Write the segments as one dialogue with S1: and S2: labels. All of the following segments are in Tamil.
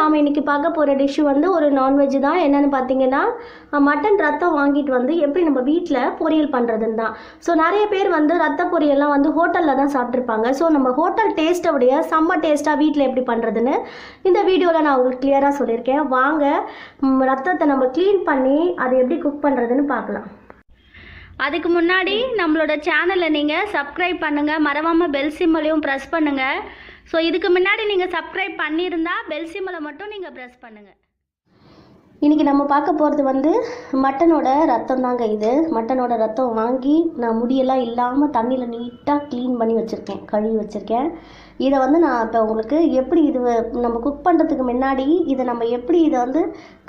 S1: நாம் இன்றைக்கி பார்க்க போகிற டிஷ்ஷு வந்து ஒரு நான்வெஜ் தான். என்னென்னு பார்த்தீங்கன்னா மட்டன் ரத்தம் வாங்கிட்டு வந்து எப்படி நம்ம வீட்டில் பொரியல் பண்ணுறதுன்னு தான். ஸோ நிறைய பேர் வந்து ரத்த பொரியல்லாம் வந்து ஹோட்டலில் தான் சாப்பிட்ருப்பாங்க. ஸோ நம்ம ஹோட்டல் டேஸ்ட்டை விட செம்ம டேஸ்ட்டாக வீட்டில் எப்படி பண்ணுறதுன்னு இந்த வீடியோவில் நான் உங்களுக்கு கிளியராக சொல்லியிருக்கேன். வாங்க ரத்தத்தை நம்ம க்ளீன் பண்ணி அதை எப்படி குக் பண்ணுறதுன்னு பார்க்கலாம். அதுக்கு முன்னாடி நம்மளோட சேனலை நீங்கள் சப்ஸ்கிரைப் பண்ணுங்கள், மறவாமல் பெல் சிம்மலையும் ப்ரெஸ் பண்ணுங்கள். ஸோ இதுக்கு முன்னாடி நீங்கள் சப்ஸ்கிரைப் பண்ணியிருந்தால் பெல் சிம்மலை மட்டும் நீங்கள் ப்ரெஸ் பண்ணுங்கள். இன்றைக்கி நம்ம பார்க்க போகிறது வந்து மட்டனோட ரத்தம் தாங்க. இது மட்டனோட ரத்தம் வாங்கி நான் முடியெல்லாம் இல்லாமல் தண்ணியில் நீட்டாக க்ளீன் பண்ணி வச்சுருக்கேன், கழுவி வச்சுருக்கேன். இதை வந்து நான் இப்போ உங்களுக்கு எப்படி இது நம்ம குக் பண்ணுறதுக்கு முன்னாடி இதை நம்ம எப்படி இதை வந்து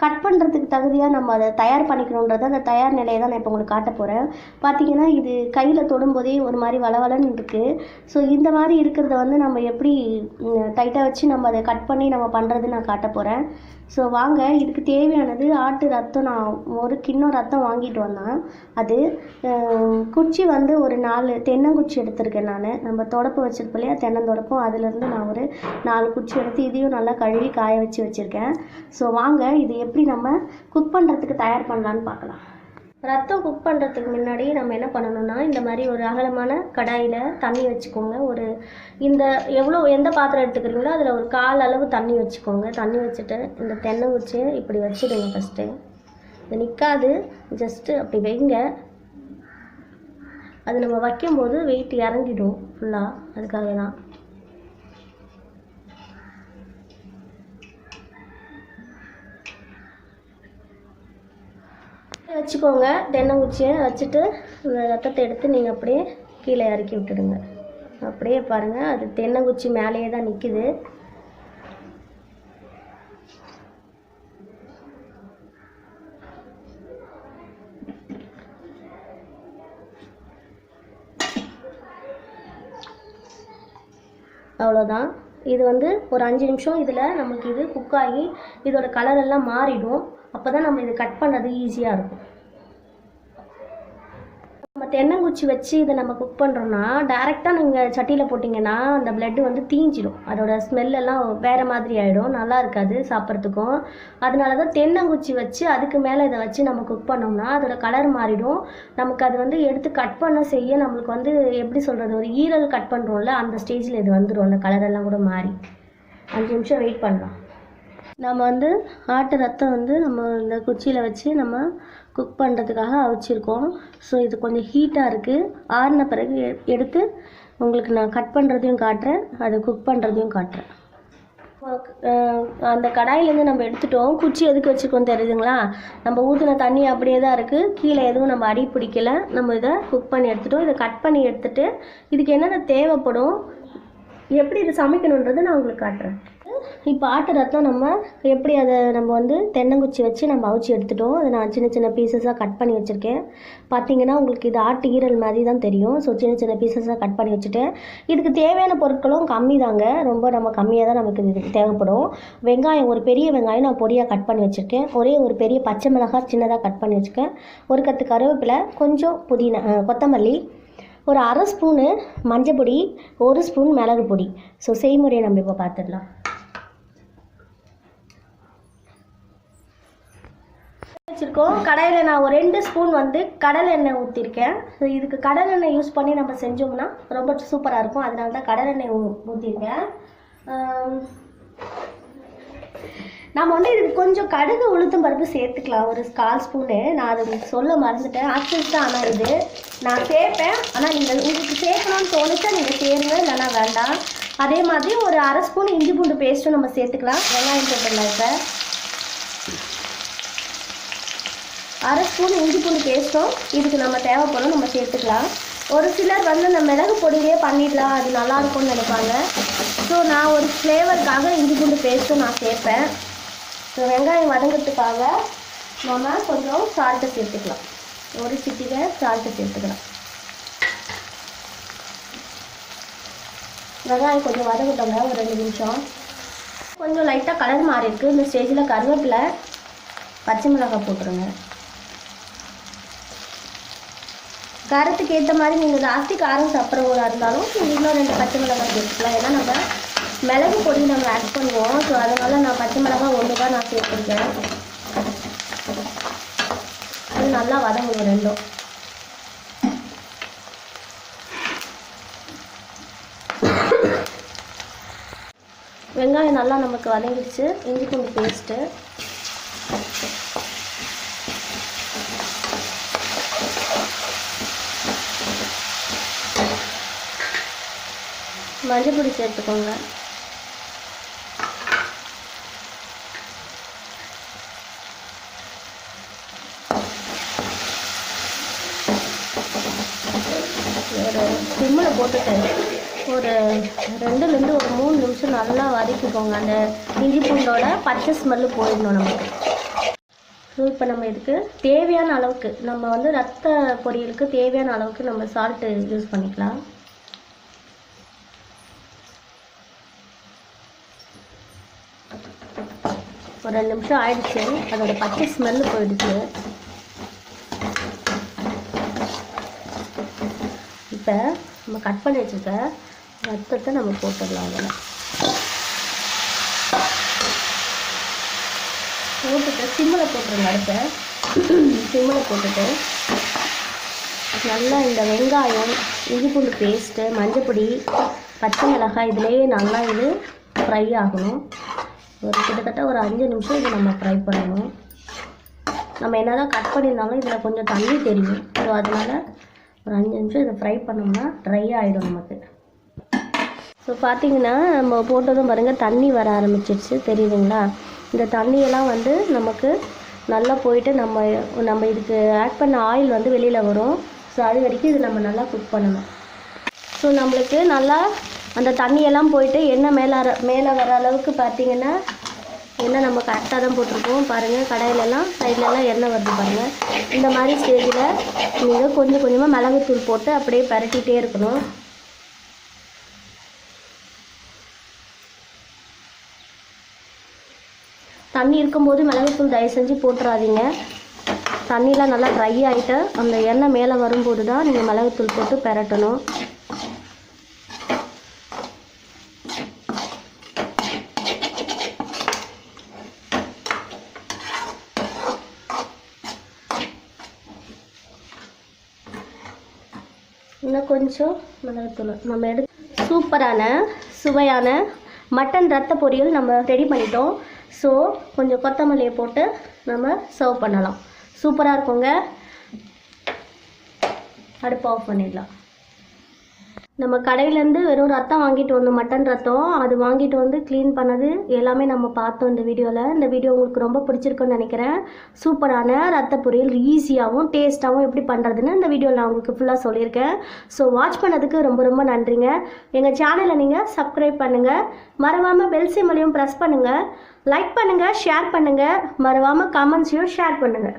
S1: கட் பண்ணுறதுக்கு தகுதியாக நம்ம அதை தயார் பண்ணிக்கணுன்றது அந்த தயார் நிலையை தான் நான் இப்போ உங்களுக்கு காட்ட போகிறேன். பார்த்திங்கன்னா இது கையில் தொடும்போதே ஒரு மாதிரி வளவலன்னு இருக்குது. ஸோ இந்த மாதிரி இருக்கிறத வந்து நம்ம எப்படி டைட்டாக வச்சு நம்ம அதை கட் பண்ணி நம்ம பண்ணுறது நான் காட்ட போகிறேன். ஸோ வாங்க, இதுக்கு தேவையானது ஆட்டு ரத்தம். நான் ஒரு கிண்ணம் ரத்தம் வாங்கிட்டு வந்தேன். அது குச்சி வந்து ஒரு 4 தென்னங்குச்சி எடுத்திருக்கேன் நான். நம்ம தொடப்பு வச்சுருப்போம் இல்லையா, தென்னந்தொடப்பம், அதுலேருந்து நான் ஒரு 4 குச்சி எடுத்து இதையும் நல்லா கழுவி காய வச்சுருக்கேன். ஸோ வாங்க இது எப்படி நம்ம குக் பண்ணுறதுக்கு தயார் பண்ணலான்னு பார்க்கலாம். ரத்தம் குக் பண்ணுறதுக்கு முன்னாடி நம்ம என்ன பண்ணணும்னா, இந்த மாதிரி ஒரு அகலமான கடாயில் தண்ணி வச்சுக்கோங்க. ஒரு எந்த பாத்திரம் எடுத்துக்கிறீங்களோ அதில் ஒரு 1/4 அளவு தண்ணி வச்சுக்கோங்க. தண்ணி வச்சுட்டு இந்த தென்னங்குச்சியை இப்படி வச்சுடுங்க. ஃபஸ்ட்டு இது நிற்காது, ஜஸ்ட்டு அப்படி வைங்க. அது நம்ம வைக்கும்போது வெயிட் இறங்கிடும் ஃபுல்லாக, அதுக்காக தான். வச்சுக்கோங்க. தென்னங்குச்சியை வச்சுட்டு இந்த ரத்தத்தை எடுத்து நீங்கள் அப்படியே கீழே இறக்கி விட்டுடுங்க. அப்படியே பாருங்கள், அது தென்னங்குச்சி மேலேயே தான் நிற்கிது. அவ்வளோதான். இது வந்து ஒரு 5 நிமிஷம் இதில் நமக்கு இது குக் ஆகி இதோட கலரெல்லாம் மாறிடும். அப்போ தான் நம்ம இது கட் பண்ணுறது ஈஸியாக இருக்கும். நம்ம தென்னங்குச்சி வச்சு இதை நம்ம குக் பண்ணுறோன்னா டேரெக்டாக நீங்கள் சட்டியில் போட்டிங்கன்னா அந்த பிளட்டு வந்து தீஞ்சிடும். அதோட ஸ்மெல்லெல்லாம் வேறு மாதிரி ஆகிடும், நல்லா இருக்காது சாப்பிட்றதுக்கும். அதனால தான் தென்னங்குச்சி வச்சு அதுக்கு மேலே இதை வச்சு நம்ம குக் பண்ணோம்னா அதோட கலர் மாறிடும். நமக்கு அது வந்து எடுத்து கட் பண்ண செய்ய நம்மளுக்கு வந்து எப்படி சொல்கிறது, ஒரு ஈரல் கட் பண்ணுறோம்ல அந்த ஸ்டேஜில் இது வந்துடும். அந்த கலரெல்லாம் கூட மாறி 5 நிமிஷம் வெயிட் பண்ணலாம். நம்ம வந்து ஆட்டு ரத்தம் வந்து நம்ம இந்த குச்சியில் வச்சு நம்ம குக் பண்ணுறதுக்காக அவிச்சிருக்கோம். ஸோ இது கொஞ்சம் ஹீட்டாக இருக்குது. ஆறின பிறகு எடுத்து உங்களுக்கு நான் கட் பண்ணுறதையும் காட்டுறேன், அதை குக் பண்ணுறதையும் காட்டுறேன். அந்த கடாயிலேருந்து நம்ம எடுத்துட்டோம். குச்சி எதுக்கு வச்சுருக்கோம் தெரியுதுங்களா? நம்ம ஊற்றின தண்ணி அப்படியே தான் இருக்குது, கீழே எதுவும் நம்ம அடி பிடிக்கலை. நம்ம இதை குக் பண்ணி எடுத்துட்டோம். இதை கட் பண்ணி எடுத்துகிட்டு இதுக்கு என்னென்ன தேவைப்படும், எப்படி இது சமைக்கணுன்றது நான் உங்களுக்கு காட்டுறேன். இப்போ ஆட்டு ரத்தம் நம்ம எப்படி அதை நம்ம வந்து தென்னங்குச்சி வச்சு நம்ம அவிச்சு எடுத்துட்டோம். அதை நான் சின்ன சின்ன பீசஸாக கட் பண்ணி வச்சுருக்கேன். பார்த்தீங்கன்னா உங்களுக்கு இது ஆட்டு ஈரல் மாதிரி தான் தெரியும். ஸோ சின்ன சின்ன பீசஸாக கட் பண்ணி வச்சுட்டேன். இதுக்கு தேவையான பொருட்களும் கம்மி தாங்க, ரொம்ப நம்ம கம்மியாக தான் நமக்கு இதுக்கு தேவைப்படும். வெங்காயம், ஒரு பெரிய வெங்காயம் நான் பொடியாக கட் பண்ணி வச்சுருக்கேன். ஒரு பெரிய பச்சை மிளகாய் சின்னதாக கட் பண்ணி வச்சுருக்கேன். ஒரு கத்து கருவேப்பிலை, கொஞ்சம் புதினா, கொத்தமல்லி, ஒரு 1/2 ஸ்பூனு மஞ்சள் பொடி, 1 ஸ்பூன் மிளகு பொடி. ஸோ செய்முறையை நம்ம இப்போ பார்த்துடலாம். வச்சுருக்கோம். கடாயில் நான் ஒரு 2 ஸ்பூன் வந்து கடலை எண்ணெய் ஊற்றிருக்கேன். ஸோ இதுக்கு கடலை எண்ணெய் யூஸ் பண்ணி நம்ம செஞ்சோம்னா ரொம்ப சூப்பராக இருக்கும். அதனால தான் கடலை எண்ணெய் ஊற்றிருக்கேன். நம்ம வந்து இதுக்கு கொஞ்சம் கடுகு உளுத்தம் பருப்பு சேர்த்துக்கலாம், ஒரு 1/4 ஸ்பூனு. நான் அதை உங்களுக்கு சொல்ல மறந்துட்டேன், ஆக்சுவல்ஸ் தான். ஆனால் இது நான் சேர்ப்பேன். ஆனால் நீங்கள் உங்களுக்கு சேர்க்கணும்னு தோணுச்சா நீங்கள் சேருங்க, இல்லைன்னா வேண்டாம். அதே மாதிரி ஒரு 1/2 ஸ்பூன் இஞ்சி பூண்டு பேஸ்ட்டும் நம்ம சேர்த்துக்கலாம். வெங்காயம் சேர்த்துக்கலாம். இப்போ 1/2 ஸ்பூன் இஞ்சி பூண்டு பேஸ்ட்டும் இதுக்கு நம்ம தேவைப்படும், நம்ம சேர்த்துக்கலாம். ஒரு சிலர் வந்து அந்த மிளகு பொடியிலே பண்ணிடலாம், அது நல்லாயிருக்கும்னு நினைப்பாங்க. ஸோ நான் ஒரு ஃப்ளேவருக்காக இஞ்சி பூண்டு பேஸ்ட்டும் நான் சேர்ப்பேன். ஸோ வெங்காயம் வதங்கிறதுக்காக நம்ம கொஞ்சம் சால்ட்டு சேர்த்துக்கலாம். ஒரு சிட்டிகை சால்ட்டு சேர்த்துக்கலாம். வெங்காயம் கொஞ்சம் வதங்கிட்டோங்க, ஒரு 2 நிமிஷம். கொஞ்சம் லைட்டாக கலர் மாறி இருக்குது. இந்த ஸ்டேஜில் கருவேப்பிலை, பச்சை மிளகாய் போட்டுருங்க. காரத்துக்கு ஏற்ற மாதிரி நீங்கள் ஜாஸ்தி காரம் சாப்பிட்றவங்களா இருந்தாலும் இன்னும் 2 பச்சை மிளகாய் சேர்த்துக்கலாம். ஏன்னா நம்ம மிளகு பொடி நம்ம ஆட் பண்ணுவோம். ஸோ அதனால் நான் பச்சை மிளகாய் 1 தான் நான் சேர்த்துருக்கேன். அது நல்லா வதங்கணும் ரெண்டும். வெங்காயம் நல்லா நமக்கு வதங்கிடுச்சு. இஞ்சி பூண்டு பேஸ்ட்டு, மஞ்சள் பொடி சேர்த்துக்கோங்க. ஒரு சிம்மில் போட்டுட்டு ஒரு 2லேருந்து ஒரு 3 நிமிஷம் நல்லா வதக்கிக்கோங்க. அந்த இஞ்சி பூண்டோட பச்சை ஸ்மெல்லு போயிடணும் நமக்கு. ஸோ இப்போ நம்ம இதுக்கு தேவையான அளவுக்கு நம்ம வந்து ரத்த பொரியலுக்கு தேவையான அளவுக்கு நம்ம சால்ட்டு யூஸ் பண்ணிக்கலாம். ஒரு 2 நிமிஷம் ஆயிடுச்சு. அதோட பச்சை ஸ்மெல்லு போயிடுச்சு. இப்போ நம்ம கட் பண்ணி வச்சுருக்க ரத்தத்தை நம்ம போட்டுடலாம். அதில் போட்டுட்டு சிம்மில் போட்டுருங்க. அடுத்த சிம்மில் போட்டுட்டு நல்லா இந்த வெங்காயம், இஞ்சி பூண்டு பேஸ்ட்டு, மஞ்சள் பொடி, பச்சை மிளகாய் இதுலேயே நல்லா இது ஃப்ரை ஆகணும். ஒரு கிட்டத்தட்ட ஒரு 5 நிமிஷம் இது நம்ம ஃப்ரை பண்ணணும். நம்ம என்ன தான் கட் பண்ணியிருந்தாலும் இதில் கொஞ்சம் தண்ணி தெரியும். ஸோ அதனால் ஒரு 5 நிமிஷம் இதை ஃப்ரை பண்ணோம்னா ட்ரை ஆகிடும் நமக்கு. ஸோ பார்த்திங்கன்னா நம்ம போட்டதும் பாருங்கள் தண்ணி வர ஆரம்பிச்சிடுச்சு, தெரியுதுங்களா? இந்த தண்ணியெல்லாம் வந்து நமக்கு நல்லா போயிட்டு நம்ம இதுக்கு ஆட் பண்ண ஆயில் வந்து வெளியில் வரும். ஸோ அது வரைக்கும் இது நம்ம நல்லா குக் பண்ணணும். ஸோ நம்மளுக்கு நல்லா அந்த தண்ணியெல்லாம் போயிட்டு எண்ணெய் மேலே வர அளவுக்கு பார்த்திங்கன்னா எண்ணெய் நம்ம கரெக்டாக தான் போட்டிருக்கோம். பாருங்கள் கடாயிலெல்லாம் சைட்லலாம் எண்ணெய் வருது பாருங்கள். இந்த மாதிரி ஸ்டேஜில் நீங்கள் கொஞ்சம் கொஞ்சமாக மிளகுத்தூள் போட்டு அப்படியே பரட்டிகிட்டே இருக்கணும். தண்ணி இருக்கும்போது மிளகுத்தூள் தயவு செஞ்சு போட்டுறாதீங்க. தண்ணிலாம் நல்லா ட்ரை ஆகிட்டு அந்த எண்ணெய் மேலே வரும்போது தான் நீங்கள் மிளகுத்தூள் போட்டு பரட்டணும். இன்னும் கொஞ்சம் மிளகுத்தூள் நம்ம சூப்பரான சுவையான மட்டன் ரத்த பொரியல் நம்ம ரெடி பண்ணிட்டோம். ஸோ கொஞ்சம் கொத்தமல்லியை போட்டு நம்ம சர்வ் பண்ணலாம். சூப்பராக இருக்குங்க. அடுப்பு ஆஃப் பண்ணிடலாம். நம்ம கடையிலேருந்து வெறும் ரத்தம் வாங்கிட்டு வந்தோம், மட்டன் ரத்தம். அது வாங்கிட்டு வந்து க்ளீன் பண்ணது எல்லாமே நம்ம பார்த்தோம் இந்த வீடியோவில். இந்த வீடியோ உங்களுக்கு ரொம்ப பிடிச்சிருக்குன்னு நினைக்கிறேன். சூப்பரான ரத்த பொரியல் ஈஸியாகவும் டேஸ்ட்டாகவும் எப்படி பண்ணுறதுன்னு இந்த வீடியோவில் நான் உங்களுக்கு ஃபுல்லாக சொல்லியிருக்கேன். ஸோ வாட்ச் பண்ணதுக்கு ரொம்ப ரொம்ப நன்றிங்க. எங்கள் சேனலை நீங்கள் சப்ஸ்கிரைப் பண்ணுங்கள். மறவாமல் பெல் சிம்பலையும் ப்ரெஸ் பண்ணுங்கள். லைக் பண்ணுங்கள், ஷேர் பண்ணுங்கள். மறவாமல் கமெண்ட்ஸையும் ஷேர் பண்ணுங்கள்.